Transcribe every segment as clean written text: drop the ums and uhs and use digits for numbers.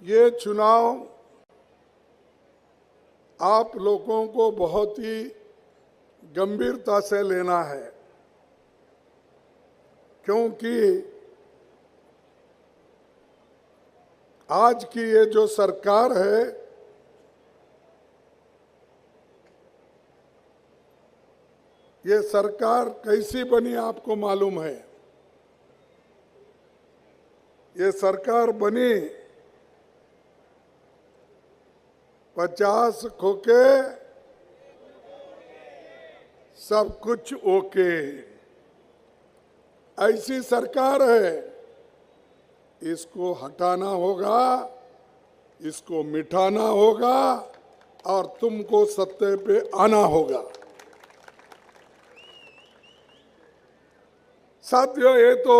ये चुनाव आप लोगों को बहुत ही गंभीरता से लेना है, क्योंकि आज की ये जो सरकार है ये सरकार कैसी बनी आपको मालूम है। ये सरकार बनी 50 खोके सब कुछ ओके, ऐसी सरकार है। इसको हटाना होगा, इसको मिटाना होगा और तुमको सत्ते पे आना होगा। साथियों, ये तो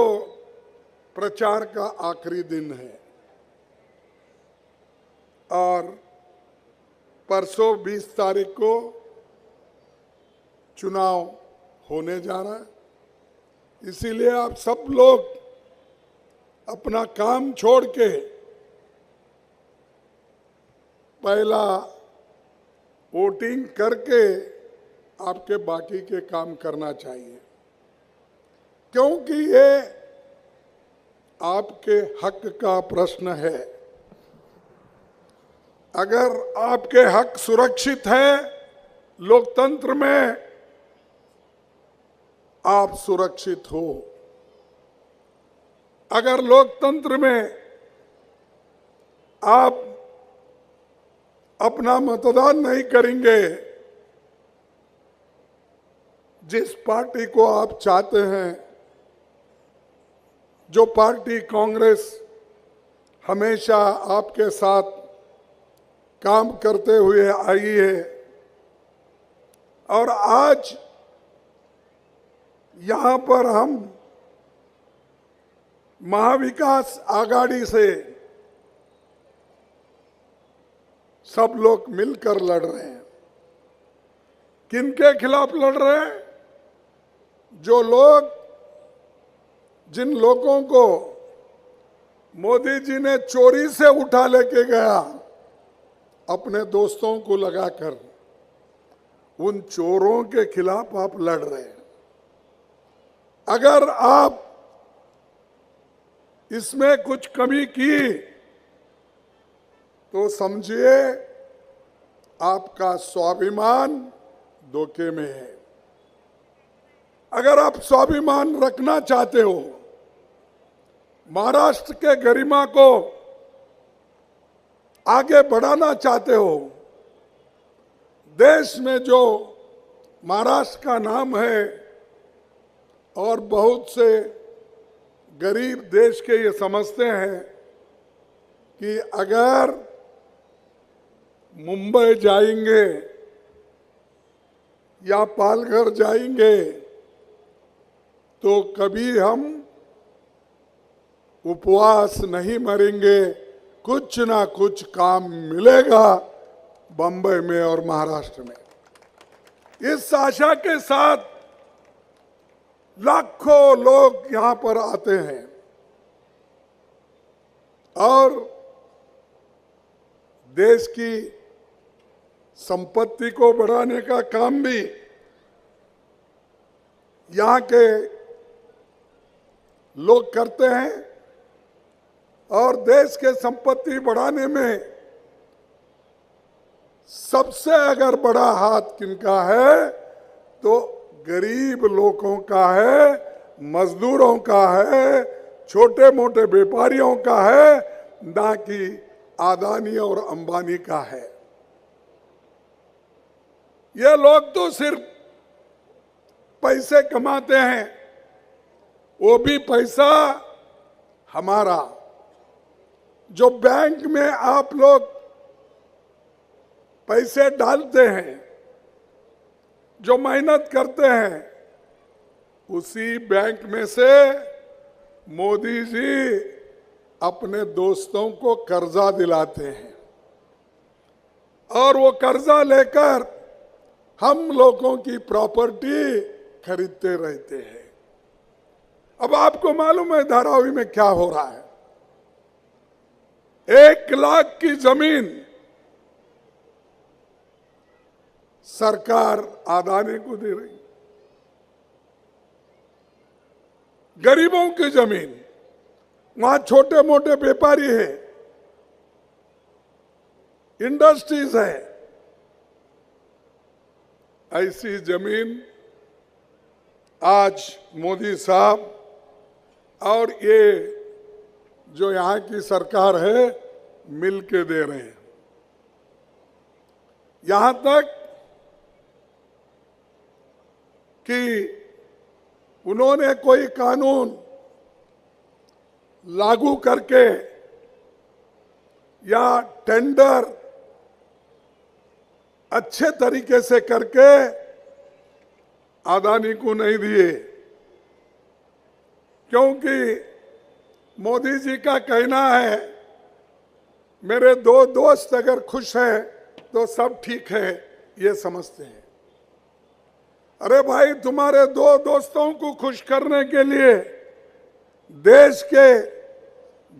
प्रचार का आखिरी दिन है और परसों 20 तारीख को चुनाव होने जा रहा है। इसीलिए आप सब लोग अपना काम छोड़ के पहला वोटिंग करके आपके बाकी के काम करना चाहिए, क्योंकि ये आपके हक का प्रश्न है। अगर आपके हक सुरक्षित है लोकतंत्र में, आप सुरक्षित हो। अगर लोकतंत्र में आप अपना मतदान नहीं करेंगे, जिस पार्टी को आप चाहते हैं, जो पार्टी कांग्रेस हमेशा आपके साथ काम करते हुए आई है और आज यहां पर हम महाविकास आघाड़ी से सब लोग मिलकर लड़ रहे हैं। किनके खिलाफ लड़ रहे हैं? जो लोग, जिन लोगों को मोदी जी ने चोरी से उठा लेके गया अपने दोस्तों को लगाकर, उन चोरों के खिलाफ आप लड़ रहे हैं। अगर आप इसमें कुछ कमी की तो समझिए आपका स्वाभिमान धोखे में है। अगर आप स्वाभिमान रखना चाहते हो, महाराष्ट्र के गरिमा को आगे बढ़ाना चाहते हो, देश में जो महाराष्ट्र का नाम है और बहुत से गरीब देश के ये समझते हैं कि अगर मुंबई जाएंगे या पालघर जाएंगे तो कभी हम उपवास नहीं मरेंगे, कुछ ना कुछ काम मिलेगा बंबई में और महाराष्ट्र में। इस आशा के साथ लाखों लोग यहां पर आते हैं और देश की संपत्ति को बढ़ाने का काम भी यहां के लोग करते हैं। और देश के संपत्ति बढ़ाने में सबसे अगर बड़ा हाथ किनका है तो गरीब लोगों का है, मजदूरों का है, छोटे मोटे व्यापारियों का है, ना कि अदानी और अंबानी का है। ये लोग तो सिर्फ पैसे कमाते हैं, वो भी पैसा हमारा। जो बैंक में आप लोग पैसे डालते हैं, जो मेहनत करते हैं, उसी बैंक में से मोदी जी अपने दोस्तों को कर्जा दिलाते हैं और वो कर्जा लेकर हम लोगों की प्रॉपर्टी खरीदते रहते हैं। अब आपको मालूम है धारावी में क्या हो रहा है। 1 लाख की जमीन सरकार अदानी को दे रही। गरीबों की जमीन, वहां छोटे मोटे व्यापारी है, इंडस्ट्रीज है, ऐसी जमीन आज मोदी साहब और ये जो यहाँ की सरकार है मिल के दे रहे हैं। यहां तक कि उन्होंने कोई कानून लागू करके या टेंडर अच्छे तरीके से करके अदानी को नहीं दिए, क्योंकि मोदी जी का कहना है मेरे 2 दोस्त अगर खुश हैं तो सब ठीक है, ये समझते हैं। अरे भाई, तुम्हारे 2 दोस्तों को खुश करने के लिए देश के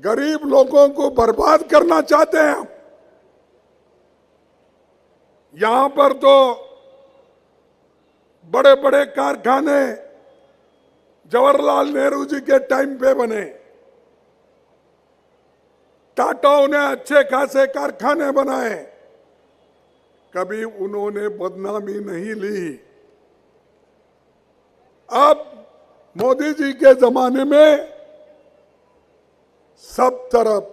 गरीब लोगों को बर्बाद करना चाहते हैं हम। यहां पर तो बड़े बड़े कारखाने जवाहरलाल नेहरू जी के टाइम पे बने, टाटाओं ने अच्छे खासे कारखाने बनाए, कभी उन्होंने बदनामी नहीं ली। अब मोदी जी के जमाने में सब तरफ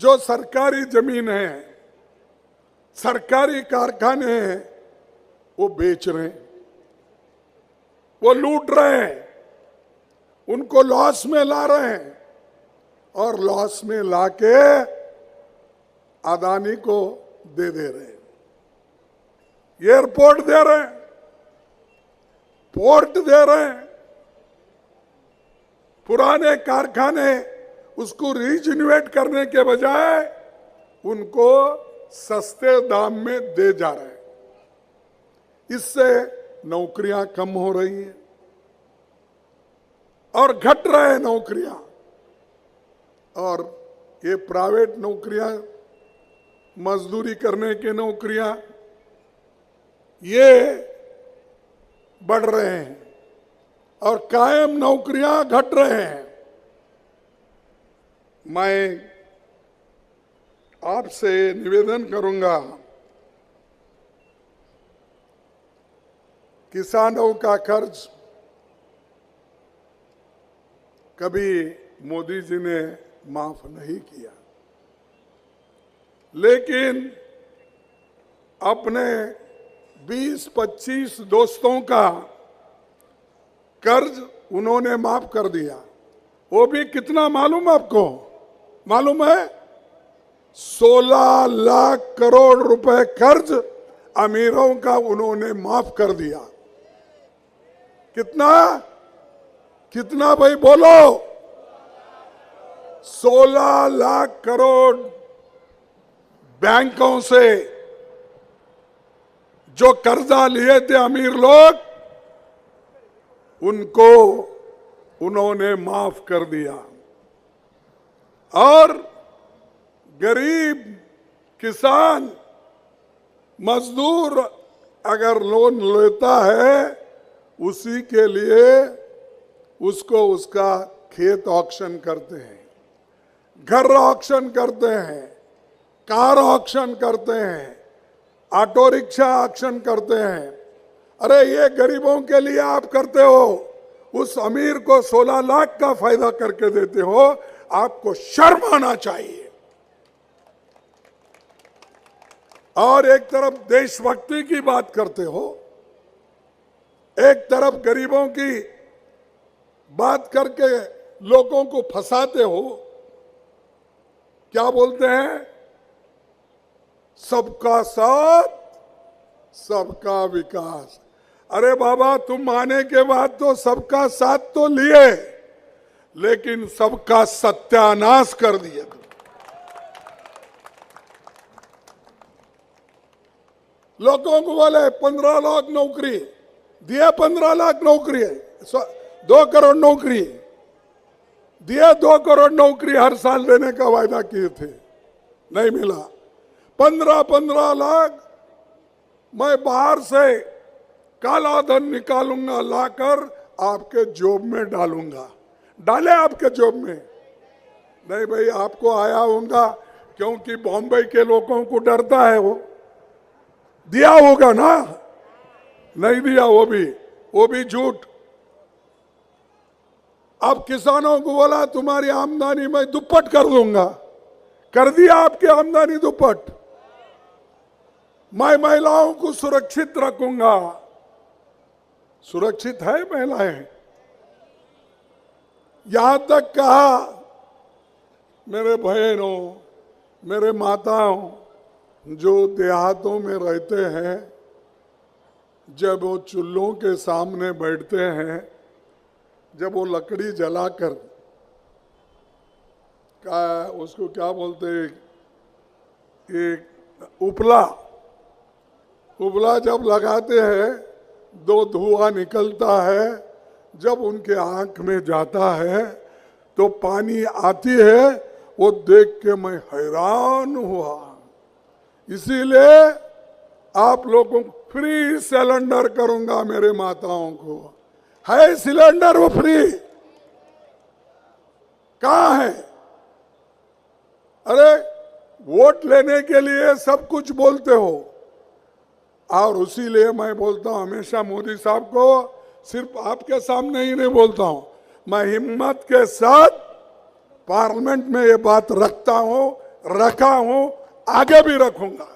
जो सरकारी जमीन है, सरकारी कारखाने हैं, वो बेच रहे हैं, वो लूट रहे हैं, उनको लॉस में ला रहे हैं और लॉस में लाके अदानी को दे रहे हैं। एयरपोर्ट दे रहे हैं, पोर्ट दे रहे हैं, पुराने कारखाने उसको रीजनरेट करने के बजाय उनको सस्ते दाम में दे जा रहे हैं। इससे नौकरियां कम हो रही हैं और घट रहे हैं नौकरियां, और ये प्राइवेट नौकरियां, मजदूरी करने की नौकरियां, ये बढ़ रहे हैं और कायम नौकरियां घट रहे हैं। मैं आपसे निवेदन करूंगा, किसानों का कर्ज कभी मोदी जी ने माफ नहीं किया, लेकिन अपने 20-25 दोस्तों का कर्ज उन्होंने माफ कर दिया। वो भी कितना मालूम आपको? मालूम है? 16 लाख करोड़ रुपए कर्ज अमीरों का उन्होंने माफ कर दिया। कितना कितना भाई बोलो? 16 लाख करोड़ बैंकों से जो कर्जा लिए थे अमीर लोग, उनको उन्होंने माफ कर दिया। और गरीब किसान मजदूर अगर लोन लेता है, उसी के लिए उसको उसका खेत ऑक्शन करते हैं, घर ऑक्शन करते हैं, कार ऑक्शन करते हैं, ऑटो रिक्शा ऑक्शन करते हैं। अरे ये गरीबों के लिए आप करते हो, उस अमीर को 16 लाख का फायदा करके देते हो, आपको शर्म आना चाहिए। और एक तरफ देशभक्ति की बात करते हो, एक तरफ गरीबों की बात करके लोगों को फंसाते हो। क्या बोलते हैं? सबका साथ, सबका विकास। अरे बाबा, तुम आने के बाद तो सबका साथ तो लिए, लेकिन सबका सत्यानाश कर दिया। लोगों को बोले 15 लाख नौकरी दिए, 15 लाख नौकरी है, 2 करोड़ नौकरी। दिए 2 करोड़ नौकरी हर साल देने का वायदा किए थे, नहीं मिला। 15-15 लाख मैं बाहर से काला धन निकालूंगा, लाकर आपके जॉब में डालूंगा। डाले आपके जॉब में? नहीं भाई, आपको आया होगा क्योंकि बॉम्बे के लोगों को डरता है। वो दिया होगा ना? नहीं दिया, वो भी झूठ। अब किसानों को बोला तुम्हारी आमदनी मैं दुप्पट कर दूंगा, कर दिया आपकी आमदनी दुप्पट। मैं महिलाओं को सुरक्षित रखूंगा। सुरक्षित है महिलाएं? यहां तक कहा मेरे बहनों, मेरे माताओं जो देहातों में रहते हैं, जब वो चूल्हों के सामने बैठते हैं, जब वो लकड़ी जलाकर उसको क्या बोलते हैं, एक उपला जब लगाते हैं, 2 धुआं निकलता है। जब उनके आंख में जाता है तो पानी आती है, वो देख के मैं हैरान हुआ। इसीलिए आप लोगों को फ्री सिलेंडर करूंगा। मेरे माताओं को है सिलेंडर, वो फ्री कहां है? अरे वोट लेने के लिए सब कुछ बोलते हो, और इसीलिए मैं बोलता हूं हमेशा मोदी साहब को, सिर्फ आपके सामने ही नहीं बोलता हूं, मैं हिम्मत के साथ पार्लियामेंट में ये बात रखता हूं, रखा हूं, आगे भी रखूंगा।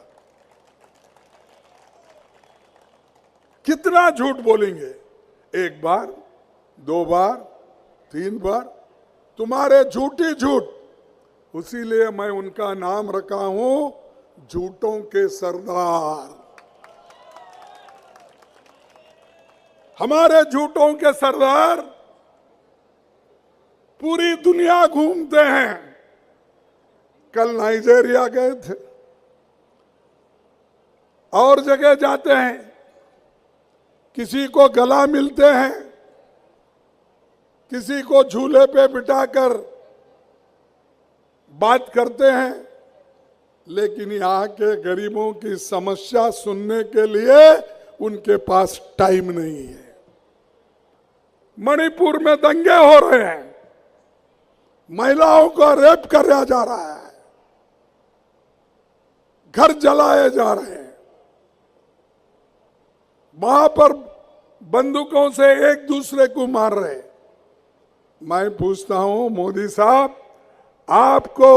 कितना झूठ बोलेंगे? 1 बार, 2 बार, 3 बार, तुम्हारे झूठी झूठ। उसीलिए मैं उनका नाम रखा हूं झूठों के सरदार। हमारे झूठों के सरदार पूरी दुनिया घूमते हैं। कल नाइजीरिया गए थे, और जगह जाते हैं, किसी को गला मिलते हैं, किसी को झूले पे बिठाकर बात करते हैं, लेकिन यहाँ के गरीबों की समस्या सुनने के लिए उनके पास टाइम नहीं है। मणिपुर में दंगे हो रहे हैं, महिलाओं को रेप किया जा रहा है, घर जलाए जा रहे हैं, वहां पर बंदूकों से एक दूसरे को मार रहे। मैं पूछता हूं मोदी साहब, आपको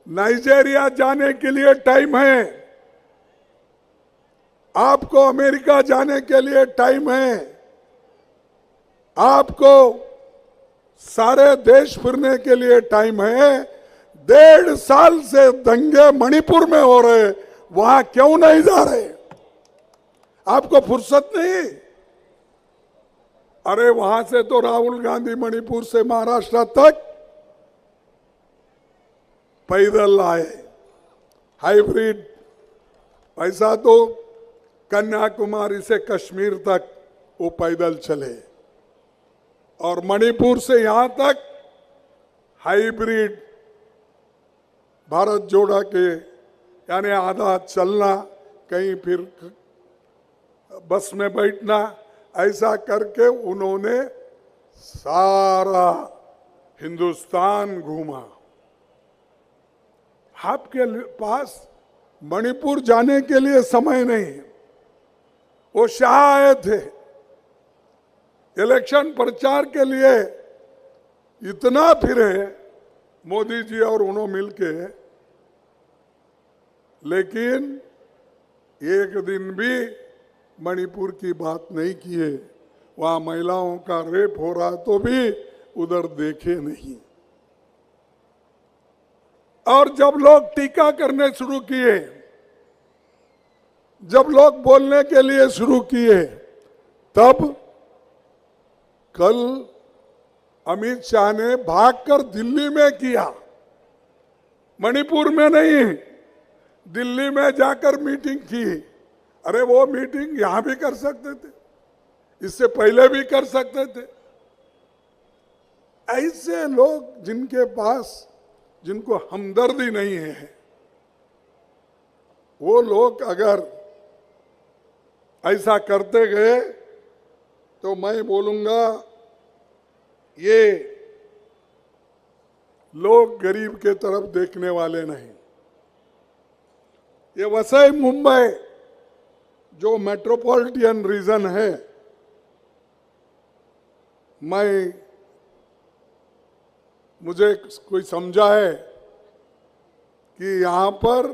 नाइजीरिया जाने के लिए टाइम है, आपको अमेरिका जाने के लिए टाइम है, आपको सारे देश फिरने के लिए टाइम है। 1.5 साल से दंगे मणिपुर में हो रहे, वहां क्यों नहीं जा रहे? आपको फुर्सत नहीं? अरे वहां से तो राहुल गांधी मणिपुर से महाराष्ट्र तक पैदल आए, हाइब्रिड। ऐसा तो कन्याकुमारी से कश्मीर तक वो पैदल चले, और मणिपुर से यहां तक हाइब्रिड, भारत जोड़ा के, यानी आधा चलना, कहीं फिर बस में बैठना, ऐसा करके उन्होंने सारा हिंदुस्तान घूमा। आपके पास मणिपुर जाने के लिए समय नहीं। वो शाह आए थे इलेक्शन प्रचार के लिए, इतना फिरे मोदी जी और उन्होंने मिलके, लेकिन एक दिन भी मणिपुर की बात नहीं किए। वहां महिलाओं का रेप हो रहा तो भी उधर देखे नहीं। और जब लोग टीका करने शुरू किए, जब लोग बोलने के लिए शुरू किए, तब कल अमित शाह ने भागकर दिल्ली में किया, मणिपुर में नहीं, दिल्ली में जाकर मीटिंग की। अरे वो मीटिंग यहां भी कर सकते थे, इससे पहले भी कर सकते थे। ऐसे लोग जिनके पास, जिनको हमदर्दी नहीं है, वो लोग अगर ऐसा करते गए तो मैं बोलूंगा ये लोग गरीब के तरफ देखने वाले नहीं। ये वसई मुंबई जो मेट्रोपॉलिटन रीजन है, मुझे कोई समझा है कि यहां पर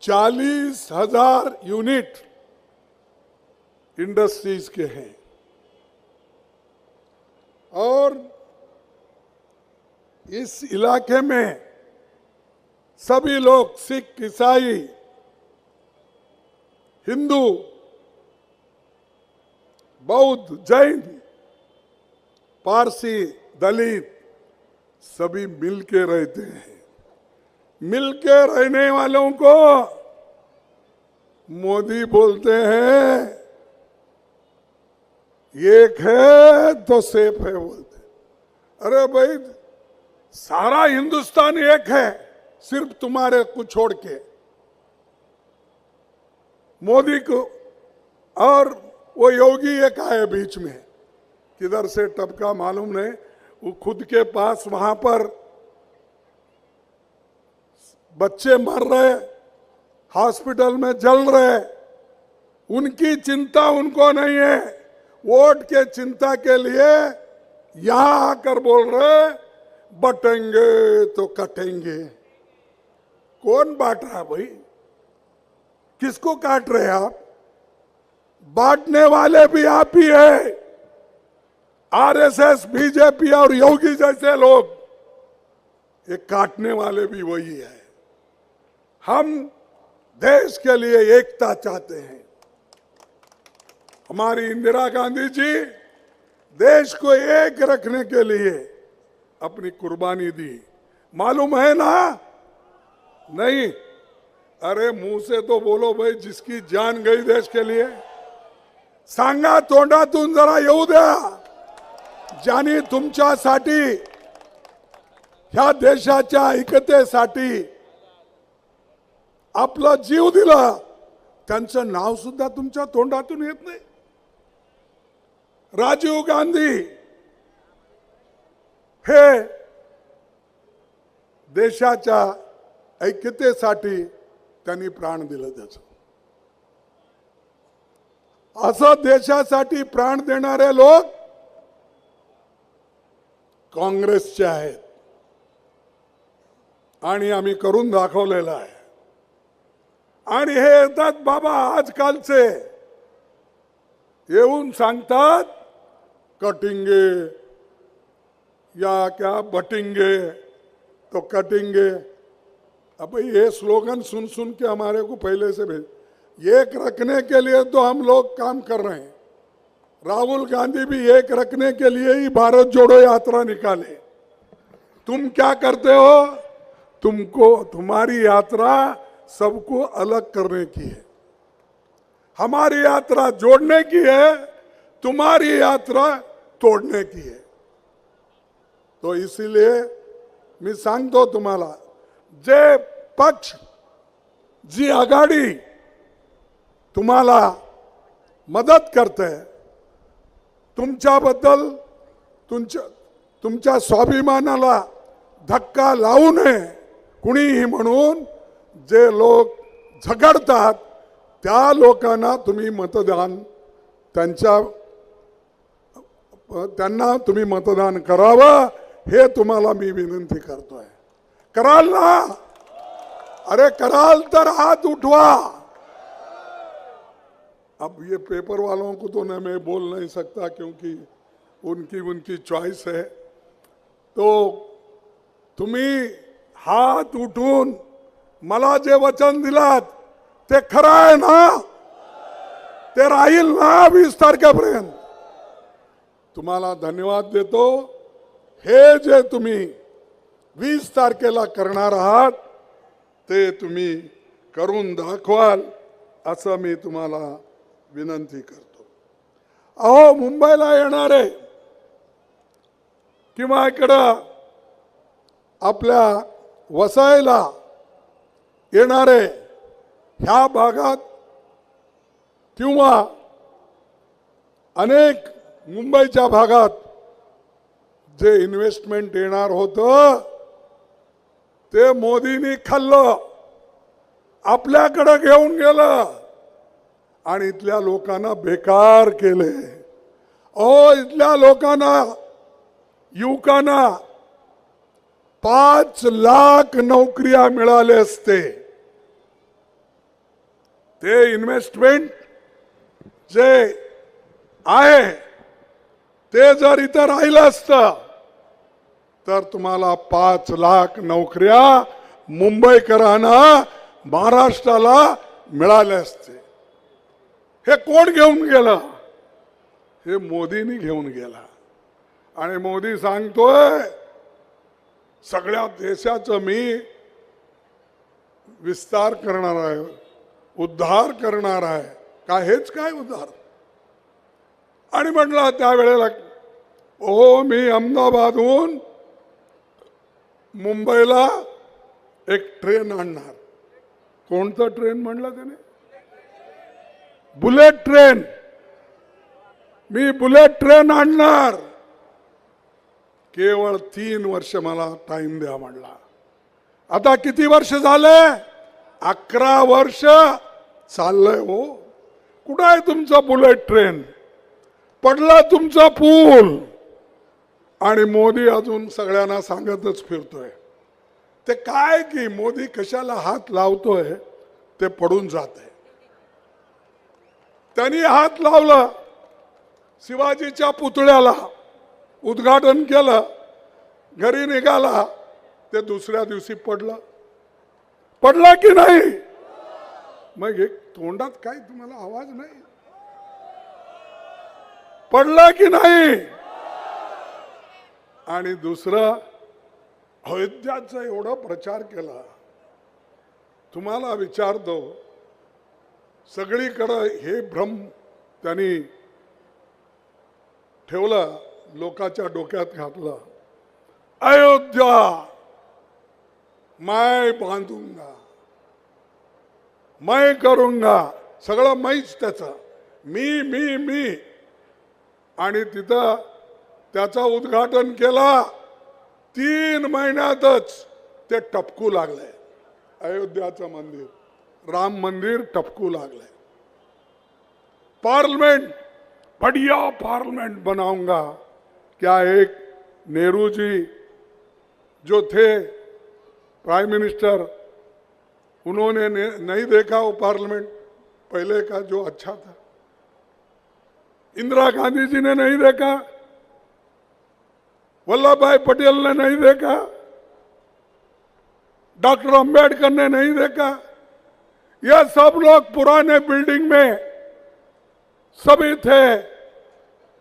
40,000 यूनिट इंडस्ट्रीज के हैं और इस इलाके में सभी लोग, सिख, ईसाई, हिंदू, बौद्ध, जैन, पारसी, दलित सभी मिलके रहते हैं। मिलके रहने वालों को मोदी बोलते हैं एक है तो सेफ है बोलते। अरे भाई, सारा हिंदुस्तान एक है, सिर्फ तुम्हारे को छोड़ के। मोदी को और वो योगी एक आए बीच में, किधर से टपका मालूम नहीं, वो खुद के पास वहां पर बच्चे मर रहे, हॉस्पिटल में जल रहे, उनकी चिंता उनको नहीं है। वोट के चिंता के लिए यहां आकर बोल रहे बटेंगे तो कटेंगे। कौन बांट रहा भाई? किसको काट रहे आप? बांटने वाले भी आप ही है। आरएसएस, बीजेपी और योगी जैसे लोग, ये काटने वाले भी वही है। हम देश के लिए एकता चाहते हैं। हमारी इंदिरा गांधी जी देश को एक रखने के लिए अपनी कुर्बानी दी, मालूम है ना? नहीं? अरे मुंह से तो बोलो भाई, जिसकी जान गई देश के लिए। सांगा तोंडातून जरा येऊ द्या, ज्यांनी तुमच्यासाठी, ह्या देशाच्या ऐक्यतेसाठी आपला जीव दिला, त्यांचं नाव सुद्धा तुमच्या तोंडातून येत नाही। राजीव गांधी हे देशाच्या ऐक्यतेसाठी त्यांनी प्राण दिलं। त्याचं असं देशासाठी प्राण देणारे लोक काँग्रेसचे आहेत आणि आम्ही करून दाखवलेलं आहे। आणि हे येतात बाबा आजकालचे, येऊन सांगतात कटेंगे या क्या बटेंगे तो कटेंगे। अब ये स्लोगन सुन सुन के हमारे को पहले से भेज, एक रखने के लिए तो हम लोग काम कर रहे हैं। राहुल गांधी भी एक रखने के लिए ही भारत जोड़ो यात्रा निकाले। तुम क्या करते हो? तुम्हारी यात्रा सबको अलग करने की है, हमारी यात्रा जोड़ने की है, तुम्हारी यात्रा तोड़ने की है। तो इसीलिए मी सांगतो तुम्हाला, जे पक्ष, जी आघाडी तुम्हाला मदत करते, तुमच्याबद्दल तुमच्या स्वाभिमानाला धक्का लावू नये कुणीही म्हणून जे लोक झगडतात, त्या लोकांना तुम्ही मतदान, त्यांना तुम्ही मतदान करावं, हे तुम्हाला मी विनंती करतोय। कराल ना? अरे कराल तर हाथ उठवा। अब ये पेपर वालों को तो मैं बोल नहीं सकता क्योंकि उनकी चॉइस है। तो तुम्ही हात उठून मला जे वचन दिलात ते खरं आहे ना? ते राहील ना 20 तारखेपर्यंत? तुम्हाला धन्यवाद देतो। हे जे तुम्ही 20 तारखेला करणार आहात ते तुम्ही करून दाखवाल असं मी तुम्हाला विनंती करतो। अहो, मुंबईला येणारे किंवा इकडं आपल्या वसायला येणारे ह्या भागात किंवा अनेक मुंबईच्या भागात जे इन्व्हेस्टमेंट येणार होतं ते मोदींनी खाल्लं, आपल्याकडे घेऊन गेलं आणि इथल्या लोकांना बेकार केले. इथल्या लोकांना, युवकांना 5 लाख नोकऱ्या मिळाले असते. ते इन्व्हेस्टमेंट जे आहे ते जर इथं राहिलं असतं तर तुम्हाला 5 लाख नोकऱ्या मुंबईकरांना, महाराष्ट्राला मिळाले असते. हे कोण घेऊन गेलं? हे मोदींनी घेऊन गेला. आणि मोदी सांगतोय सगळ्या देशाचं मी विस्तार करणार आहे, उद्धार करणार आहे. काय हेच काय उद्धार? आणि म्हटलं त्यावेळेला मी अहमदाबादहून मुंबईला एक ट्रेन आणणार. कोणतं ट्रेन म्हणलं त्याने? Bullet train. मी बुलेट ट्रेन आणणार. केवळ 3 वर्ष मला टाइम द्या म्हणला. आता किती वर्ष झाले? 11 वर्ष चाललंय. हो, कुठं आहे तुमचं बुलेट ट्रेन? पडला तुमचा पूल. आणि मोदी अजून सगळ्यांना सांगतच फिरतोय. ते काय की मोदी कशाला हात लावतोय ते पडून जाते. त्यांनी हात लावलं शिवाजीच्या पुतळ्याला, उद्घाटन केलं, घरी निघाला, ते दुसऱ्या दिवशी पडलं. पडलं की नाही? मग एक तोंडात काय तुम्हाला आवाज नाही? पडलं की नाही? आणि दुसरं, अयोध्याचा एवढा प्रचार केला. तुम्हाला विचारतो, सगळीकडे हे भ्रम त्यांनी ठेवलं, लोकांच्या डोक्यात घातलं. अयोध्या मैं बांधूंगा, मैं करूंगा, सगळं मैच त्याचं, मी मी मी. आणि तिथं त्याचं उद्घाटन केला. 3 महिन्यातच ते टपकू लागले. अयोध्याचं मंदिर, राम मंदिर टपकू लागले. पार्लियामेंट, बढ़िया पार्लियामेंट बनाऊंगा. क्या एक नेहरू जी जो थे प्राइम मिनिस्टर, उन्होंने नहीं देखा वो पार्लियामेंट पहले का जो अच्छा था? इंदिरा गांधी जी ने नहीं देखा? वल्लभ भाई पटेल ने नहीं देखा? डॉक्टर अंबेडकर ने नहीं देखा? यह सब लोग पुराने बिल्डिंग में सभी थे.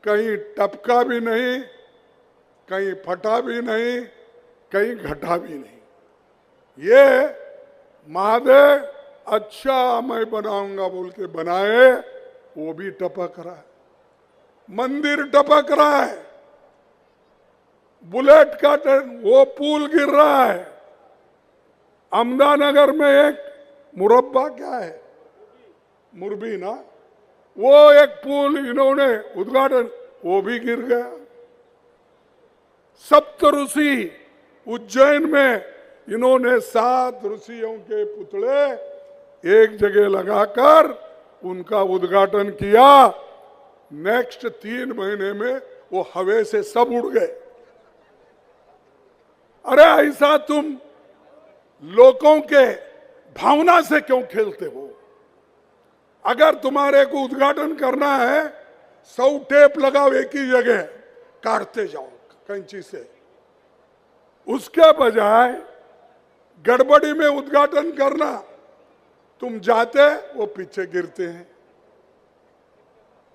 कहीं टपका भी नहीं, कहीं फटा भी नहीं, कहीं घटा भी नहीं. ये महादेव अच्छा मैं बनाऊंगा बोल के बनाए, वो भी टपक रहा है. मंदिर टपक रहा है. बुलेट का वो पुल गिर रहा है. अहमदानगर में एक मुरब्बा क्या है, मुरबी ना, वो एक पुल इन्होंने उद्घाटन, वो भी गिर गया. सप्तऋषि उज्जैन में इन्होंने 7 ऋषियों के पुतले एक जगह लगाकर उनका उद्घाटन किया. नेक्स्ट 3 महीने में वो हवा से सब उड़ गए. अरे ऐसा तुम लोगों के भावना से क्यों खेलते हो? अगर तुम्हारे को उद्घाटन करना है, 100 टेप लगाओ एक ही जगह, काटते जाओ कैंची से. उसके बजाय गड़बड़ी में उद्घाटन करना, तुम जाते वो पीछे गिरते हैं.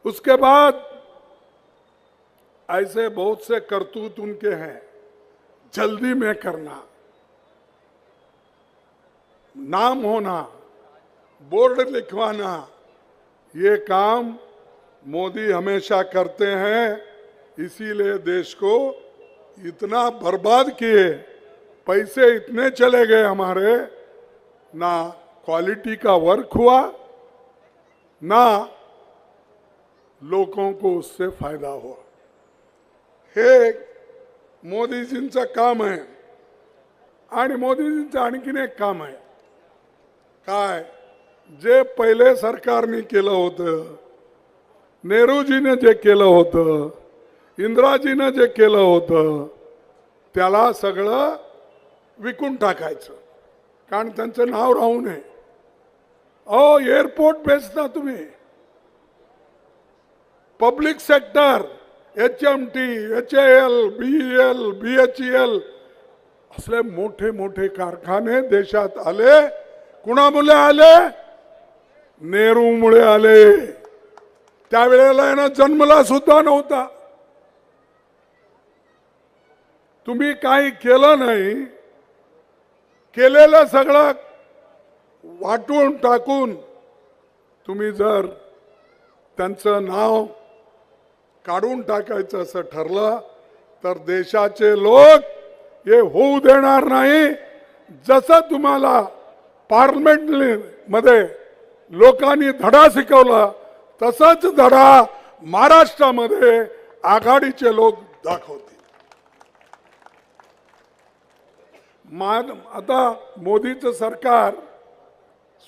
उसके बाद ऐसे बहुत से करतूत उनके हैं. जल्दी में करना, नाम होना, बोर्ड लिखवाना, ये काम मोदी हमेशा करते हैं. इसीलिए देश को इतना बर्बाद किए, पैसे इतने चले गए हमारे, ना क्वालिटी का वर्क हुआ, ना लोगों को उससे फायदा हुआ. हे मोदीजींचं काम आहे. आणि मोदीजींचं आणखीन एक काम आहे. काय, जे पहिले सरकारने केलं होतं, नेहरूजीने जे केलं होतं, इंदिराजीने जे केलं होतं, त्याला सगळं विकून टाकायचं, कारण त्यांचं नाव राहू नये. अहो, एअरपोर्ट बेचता तुम्ही, public sector, HMT, HAL, BEL, BHEL असले मोठे मोठे कारखाने देशात आले. कुणामुळे आले? नेहरूमुळे आले. त्यावेळेला यांना जन्मला सुद्धा नव्हता. तुम्ही काही केलं नाही, केलेलं सगळं वाटून टाकून तुम्ही जर त्यांचं नाव काढून टाकायचं असं ठरलं तर देशाचे लोक हे होऊ देणार नाही. जसं तुम्हाला पार्लमेंट मध्ये लोकांनी धडा शिकवला, तसाच धडा महाराष्ट्रामध्ये आघाडीचे लोक दाखवतील. आता मोदीचं सरकार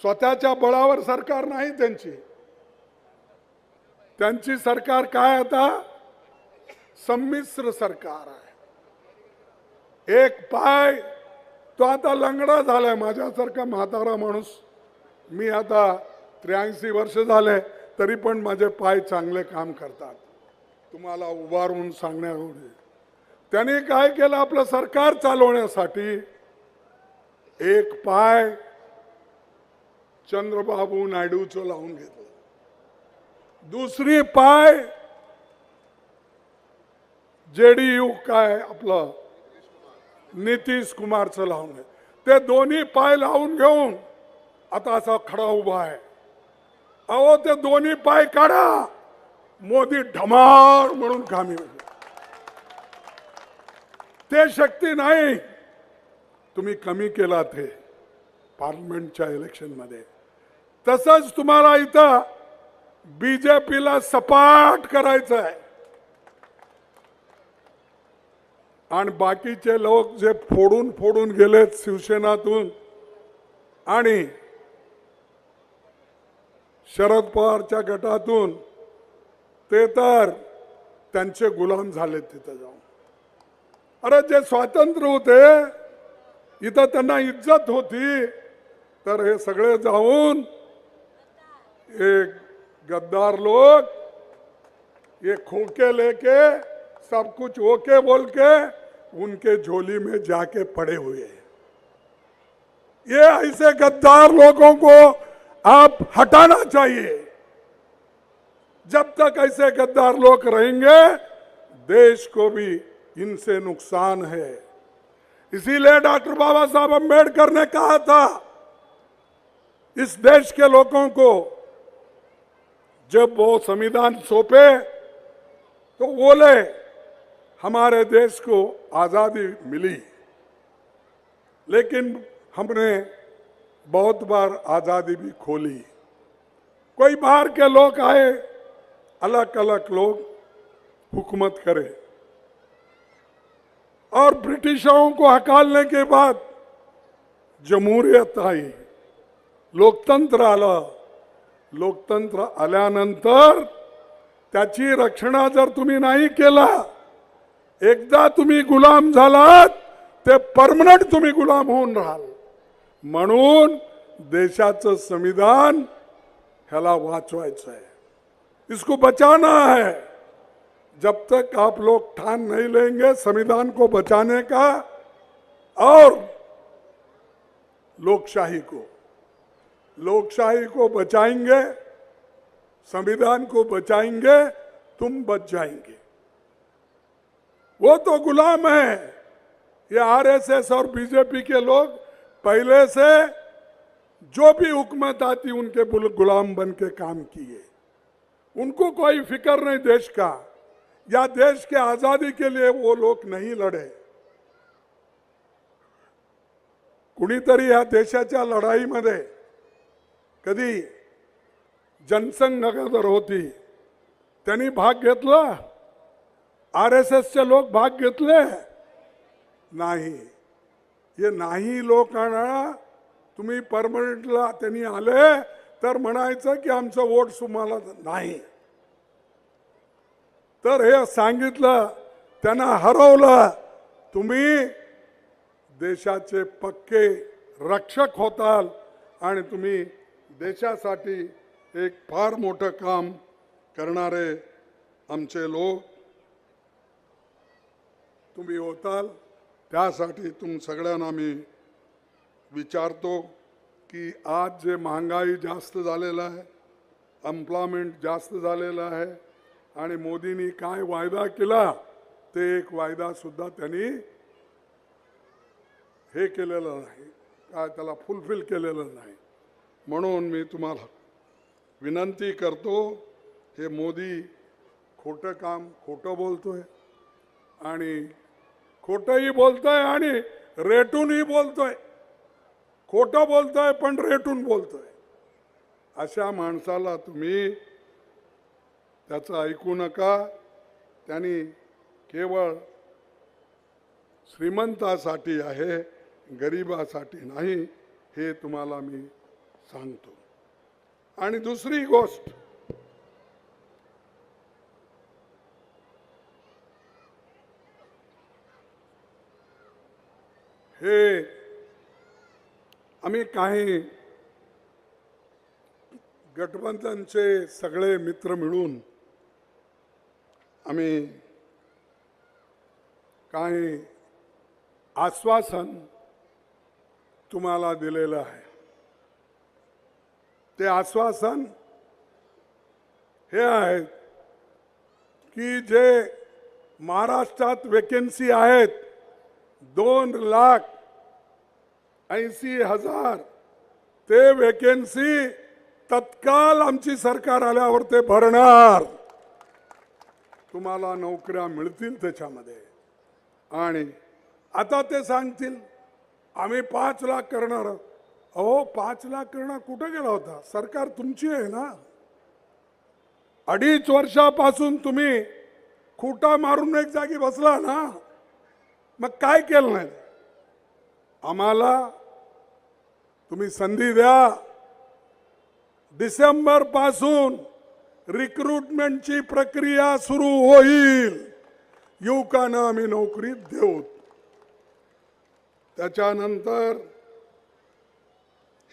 स्वतःच्या बळावर सरकार नाही त्यांची. त्यांची सरकार काय, आता संमिश्र सरकार आहे. एक पाय तो आता लंगडा झालाय. माझ्यासारखा म्हातारा माणूस, मी आता 83 वर्ष झाले, तरी पण माझे पाय चांगले काम करतात. तुम्हाला उभारून सांगण्यावर त्यांनी काय केलं, आपलं सरकार चालवण्यासाठी एक पाय चंद्रबाबू नायडूचं लावून घेतलं, दुसरी पाय JDU काय आपलं नितीश कुमारचं लावून घेतलं. ते दोन्ही पाय लावून घेऊन आता असा खडा उभा आहे. अहो, ते दोन्ही पाय काढा, मोदी ढमार म्हणून कामी. ते शक्ती नाही, तुम्ही कमी केला ते पार्लमेंटच्या इलेक्शन मध्ये. तसंच तुम्हाला इथं बीजेपीला सपाट करायचं आहे. आणि बाकीचे लोक जे फोडून फोडून गेलेत शिवसेनातून आणि शरद पवारच्या गटातून, ते तर त्यांचे गुलाम झाले तिथं जाऊन. अरे, जे स्वातंत्र्य होते, इथं त्यांना इज्जत होती, तर हे सगळे जाऊन एक गद्दार लोग ये खोके लेके सब कुछ ओके बोल के उनके झोली में जाके पड़े हुए हैं. ये ऐसे गद्दार लोगों को आप हटाना चाहिए. जब तक ऐसे गद्दार लोग रहेंगे, देश को भी इनसे नुकसान है. इसीलिए डॉक्टर बाबा साहब अम्बेडकर ने कहा था, इस देश के लोगों को जब वो संविधान सौंपे तो बोले हमारे देश को आजादी मिली, लेकिन हमने बहुत बार आजादी भी खोली. कोई बाहर के लोग आए, अलग अलग लोग हुकूमत करे, और ब्रिटिशों को हकालने के बाद जमहूरियत आई, लोकतंत्र आलं. लोकतंत्र आल्यानंतर त्याची रक्षणा जर तुम्ही नाही केला, एकदा तुम्ही गुलाम झालात, ते परमनंट तुम्ही गुलाम होऊन राहाल. म्हणून देशाचं संविधान ह्याला वाचवायचं आहे, इसको बचाना है. जब तक आप लोग ठान नहीं लेंगे संविधान को बचाने का और लोकशाही को बचाएंगे, संविधान को बचाएंगे, तुम बच जाएंगे. वो तो गुलाम है. ये RSS और बीजेपी के लोग पहले से जो भी हुकूमत आती उनके गुलाम बन के काम किए. उनको कोई फिक्र नहीं देश का. या देश के आजादी के लिए वो लोग नहीं लढे। कुणीतरी या देशाच्या लढाईमध्ये कधी जनसंघ गदर होती, त्यांनी भाग घेतला? आरएसएसचे लोक भाग घेतले नाही? ये नाही लोकांना तुम्ही परमनंटला त्यांनी आले तर म्हणायचं की आमचं वोट तुम्हाला नाही, तर हे सांगितलं त्यांना हरवलं, तुम्ही देशाचे पक्के रक्षक होताल आणि तुम्ही देशासाठी एक फार मोठं काम करणारे आमचे लोक तुम्ही होताल। त्यासाठी तुम सगळ्यांना मी विचारतो की आज जे महागाई जास्त झालेला आहे, एम्प्लॉयमेंट जास्त झालेला आहे आणि मोदींनी काय वायदा केला ते एक वायदा सुद्धा त्यांनी हे केलेलं नाही, काय त्याला फुलफिल केलेलं नाही। म्हणून मी तुम्हाला विनंती करतो, हे मोदी खोटं काम खोटं बोलतोय आणि खोटंही बोलतोय आणि रेटूनही बोलतोय, खोटं बोलतोय पण रेटून बोलतोय। अशा माणसाला तुम्ही त्याचं ऐकू नका। त्यांनी केवळ श्रीमंतासाठी आहे, गरिबासाठी नाही, हे तुम्हाला मी सांगतो। आणि दुसरी गोष्ट, हे आम्ही काही गठबंधनचे सगळे मित्र मिळून आम्ही काही आश्वासन तुम्हाला दिलेलं आहे। ते आश्वासन हे आहे की जे महाराष्ट्रात वॅकन्सी आहेत 2,80,000 ते वॅकन्सी तत्काल आमची सरकार आल्यावर ते भरणार, तुम्हाला नोकऱ्या मिळतील त्याच्यामध्ये। आणि आता ते सांगतील आम्ही 5 लाख करणार। अहो 5 लाख करणार कुठे गेला होता? सरकार तुमची आहे ना। 2.5 वर्षापासून तुम्ही खुटा मारून एक जागी बसला ना, मग काय केलं नाही? आम्हाला तुम्ही संधी द्या। डिसेंबर पासून रिक्रुटमेंटची प्रक्रिया सुरू होईल, युवकांना आम्ही नोकरी देऊ। त्याच्यानंतर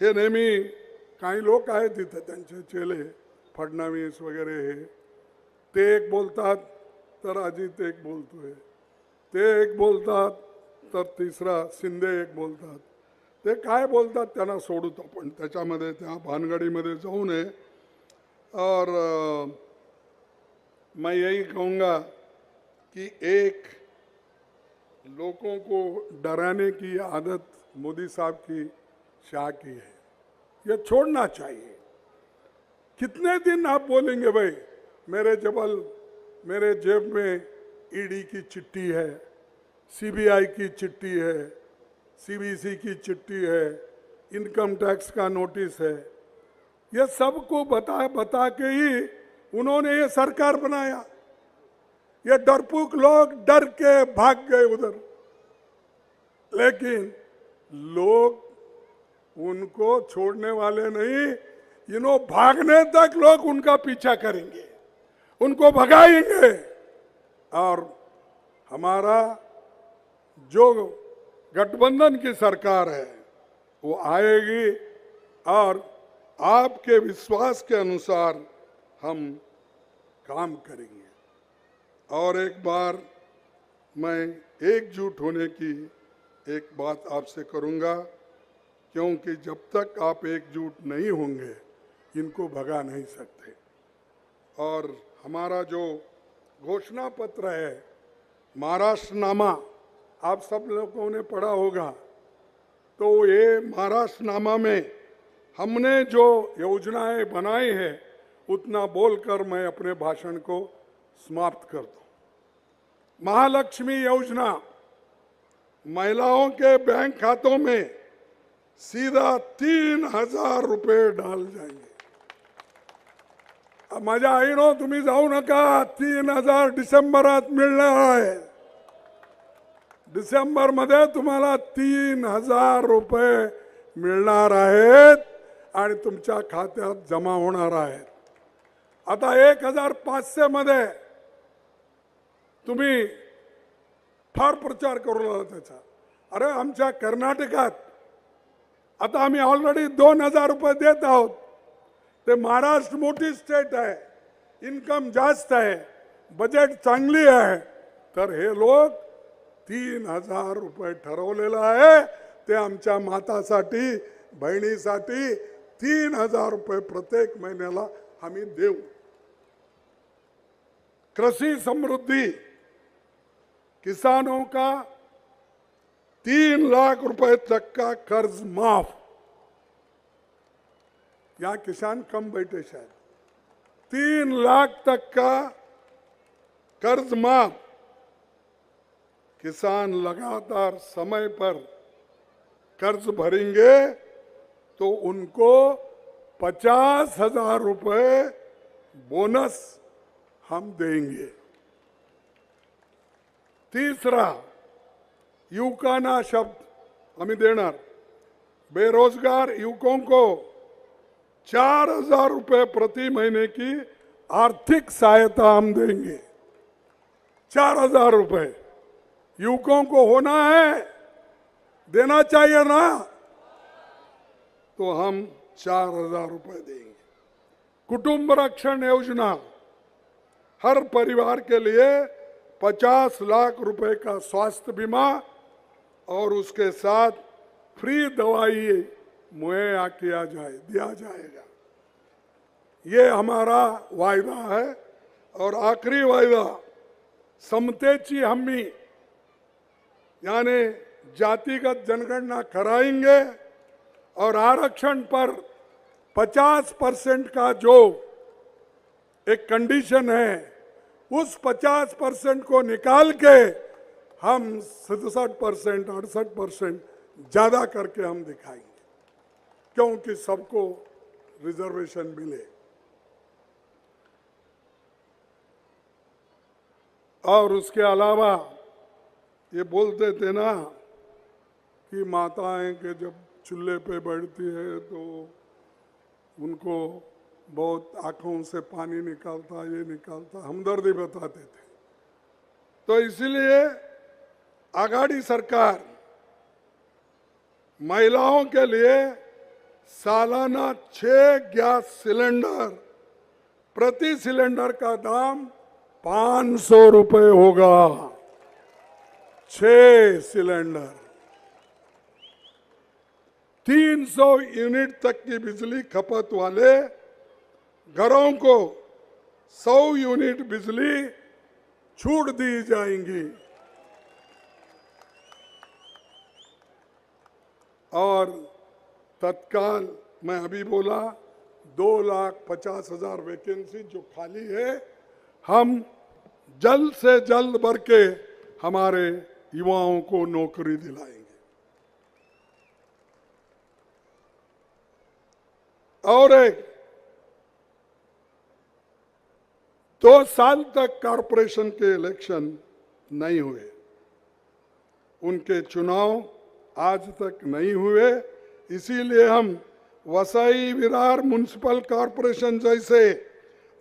हे नेहमी काही लोक आहेत तिथे त्यांचे चेले, फडणवीस वगैरे, हे ते एक बोलतात तर अजित एक बोलतोय, ते एक बोलतात तर तिसरा शिंदे एक बोलतात। ते काय बोलतात त्यांना सोडूत आपण, त्याच्यामध्ये त्या भानगडीमध्ये जाऊ नये। और मैं यही कहूँगा कि एक लोगों को डराने की आदत मोदी साहब की शाह की है, ये छोड़ना चाहिए। कितने दिन आप बोलेंगे भाई मेरे जेब में ईडी की चिट्ठी है, सीबीआई की चिट्ठी है, सीबीसी की चिट्ठी है, इनकम टैक्स का नोटिस है, ये सबको बता के ही उन्होंने ये सरकार बनाया। ये डरपोक लोग डर के भाग गए उधर, लेकिन लोग उनको छोड़ने वाले नहीं, इन्हों भागने तक लोग उनका पीछा करेंगे, उनको भगाएंगे। और हमारा जो गठबंधन की सरकार है वो आएगी और आपके विश्वास के अनुसार हम काम करेंगे। और एक बार मैं एकजुट होने की एक बात आपसे करूंगा, क्योंकि जब तक आप एकजुट नहीं होंगे इनको भगा नहीं सकते। और हमारा जो घोषणा पत्र है, महाराष्ट्रनामा, आप सब लोगों ने पढ़ा होगा, तो ये महाराष्ट्रनामा में हमने जो योजनाएं बनाई हैं उतना बोलकर मैं अपने भाषण को समाप्त कर दूं। महालक्ष्मी योजना महिलाओं के बैंक खातों में सीधा 3,000 रुपये डाल जाएंगे. माझ्या आईनो तुम्ही जाऊ नका. 3,000 डिसेंबरात मिळणार आहे. डिसेंबर मध्ये तुम्हाला 3,000 रुपये मिळणार आहेत आणि तुमच्या खात्यात जमा होणार आहेत. आता 1,500 मध्ये तुम्ही फार प्रचार करू लागला त्याचा. अरे आमच्या कर्नाटकात आता आम्ही ऑलरेडी 2,000 रुपये देत आहोत. ते महाराष्ट्र मोठी स्टेट आहे, इन्कम जास्त आहे, बजेट चांगली आहे, तर हे लोक 3,000 रुपये ठरवलेलं आहे. ते आमच्या मातासाठी बहिणीसाठी 3,000 रुपये प्रत्येक महिन्याला आम्ही देऊ. कृषि समृद्धि किसानों का 3 लाख रुपए तक का कर्ज माफ. यहाँ किसान कम बैठे शायद. 3 लाख तक का कर्ज माफ. किसान लगातार समय पर कर्ज भरेंगे तो उनको 50,000 रुपए बोनस हम देंगे. तीसरा, युवकांना शब्द आम्ही देणार. बेरोजगार युवकों को 4,000 रुपये प्रति महीने की आर्थिक सहायता हम देंगे. 4,000 रुपये युवकों को होना है, देना चाहिए ना, तो हम 4,000 रुपये देंगे. कुटुंब रक्षण योजना, हर परिवार के लिए 50 लाख रुपए का स्वास्थ्य बीमा और उसके साथ फ्री दवाई मुहैया दिया जाएगा. ये हमारा वायदा है. और आखिरी वायदा, समतेची हमी, यानी जातिगत जनगणना कराएंगे और आरक्षण पर 50% का जो एक कंडीशन है, उस 50% को निकाल के हम 67%, 68% ज्यादा करके हम दिखाएंगे, क्योंकि सबको रिजर्वेशन मिले. और उसके अलावा ये बोलते थे ना कि माताएं के जब चूल्हे पे बैठती है तो उनको बहुत आंखों से पानी निकलता, ये निकलता, हमदर्दी बताते थे. तो इसीलिए आघाड़ी सरकार महिलाओं के लिए सालाना 6 गैस सिलेंडर, प्रति सिलेंडर का दाम 500 रुपये होगा. 6 सिलेंडर, 300 यूनिट तक की बिजली खपत वाले घरों को 100 यूनिट बिजली छूट दी जाएंगी. और तत्काल मैं अभी बोला 2,50,000 वैकेंसी जो खाली है, हम जल्द से जल्द भर के हमारे युवाओं को नौकरी दिलाएंगे. और एक 2 साल तक कॉरपोरेशन के इलेक्शन नहीं हुए, उनके चुनाव आज तक नहीं हुए. इसीलिए हम वसई विरार म्युनिसिपल कॉरपोरेशन जैसे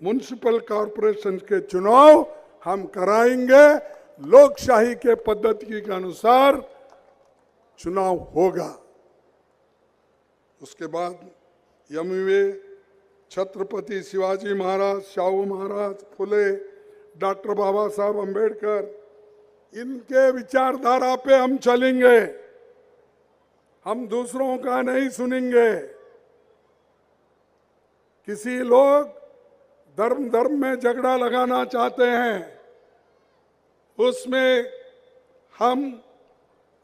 म्युनिसिपल कॉरपोरेशन के चुनाव हम कराएंगे. लोकशाही के पद्धति के अनुसार चुनाव होगा. उसके बाद यमुवे, छत्रपति शिवाजी महाराज, शाहू महाराज, फुले, डॉक्टर बाबा साहब अंबेडकर, इनके विचारधारा पे हम चलेंगे. हम दूसरों का नहीं सुनेंगे. किसी लोग धर्म में झगड़ा लगाना चाहते हैं, उसमें हम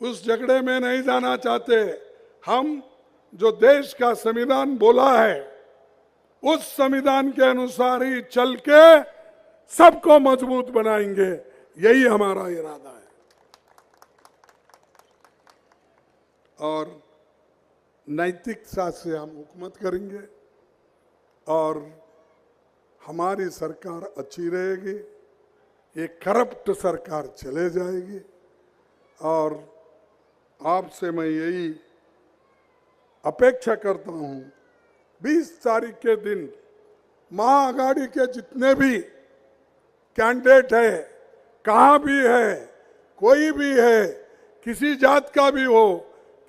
उस झगड़े में नहीं जाना चाहते. हम जो देश का संविधान बोला है, उस संविधान के अनुसार ही चल के सबको मजबूत बनाएंगे. यही हमारा इरादा है। और नैतिकता से हम हुकूमत करेंगे और हमारी सरकार अच्छी रहेगी, ये करप्ट सरकार चले जाएगी। और आपसे मैं यही अपेक्षा करता हूं, 20 तारीख के दिन महाआघाड़ी के जितने भी कैंडिडेट है, कहाँ भी है, कोई भी है, किसी जात का भी हो,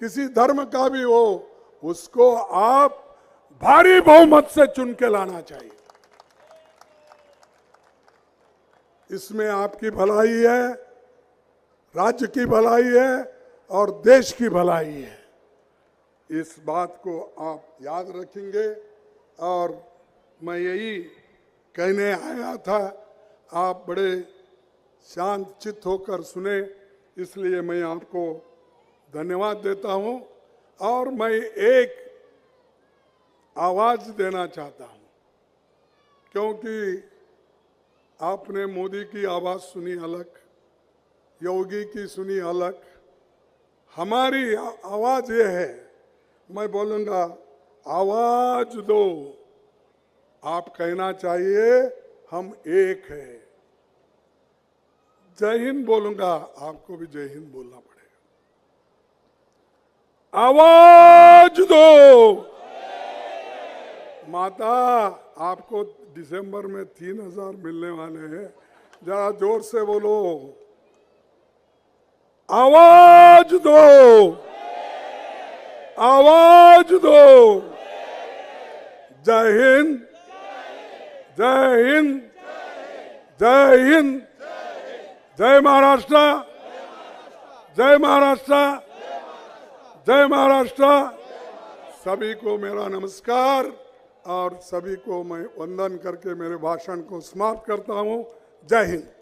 किसी धर्म का भी हो, उसको आप भारी बहुमत से चुन के लाना चाहिए। इसमें आपकी भलाई है, राज्य की भलाई है और देश की भलाई है। इस बात को आप याद रखेंगे। और मैं यही कहने आया था, आप बड़े शांत चित्त होकर सुने, इसलिए मैं आपको धन्यवाद देता हूं। और मैं एक आवाज देना चाहता हूं, क्योंकि आपने मोदी की आवाज सुनी अलग, योगी की सुनी अलग, हमारी आवाज ये है, मैं बोलूंगा आवाज दो, आप कहना चाहिए हम एक है। जय हिंद बोलूंगा, आपको भी जय हिंद बोलना पड़ेगा। आवाज दो। माता, आपको दिसंबर में 3000 मिलने वाले हैं, जरा जोर से बोलो, आवाज दो, आवाज दो। जय हिंद, जय हिंद, जय हिंद, जय महाराष्ट्र, जय महाराष्ट्र, जय महाराष्ट्र। सभी को मेरा नमस्कार और सभी को मैं वंदन करके मेरे भाषण को समाप्त करता हूं। जय हिंद।